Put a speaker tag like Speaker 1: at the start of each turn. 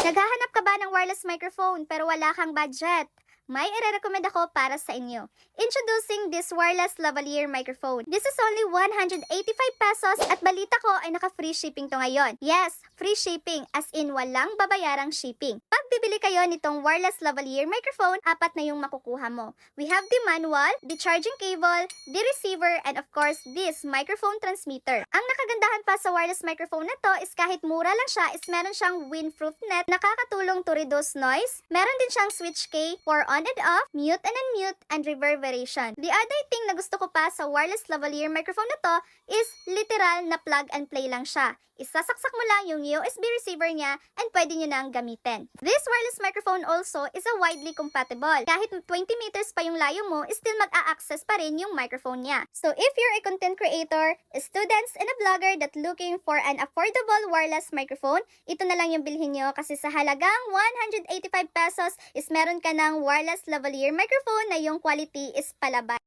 Speaker 1: Naghahanap ka ba ng wireless microphone pero wala kang budget? May ire-recommend ako para sa inyo. Introducing this wireless lavalier microphone. This is only 185 pesos at balita ko ay naka-free shipping to ngayon. Yes, free shipping as in walang babayarang shipping. Pag bibili kayo nitong wireless lavalier microphone, apat na yung makukuha mo. We have the manual, the charging cable, the receiver, and of course, this microphone transmitter. Ang nakagandahan pa sa wireless microphone na to is kahit mura lang siya is meron siyang windproof net, nakakatulong to reduce noise. Meron din siyang switch key for on and off, mute and unmute, and reverberation. The other thing na gusto ko pa sa wireless lavalier microphone na to is literal na plug and play lang siya. Isasaksak mo lang yung USB receiver niya and pwede nyo nang gamitin. This wireless microphone also is a widely compatible. Kahit 20 meters pa yung layo mo, still mag-a-access pa rin yung microphone niya. So if you're a content creator, students, and a blogger that looking for an affordable wireless microphone, ito na lang yung bilhin nyo kasi sa halagang 185 pesos is meron ka ng wireless lavalier microphone na yung quality is palabas.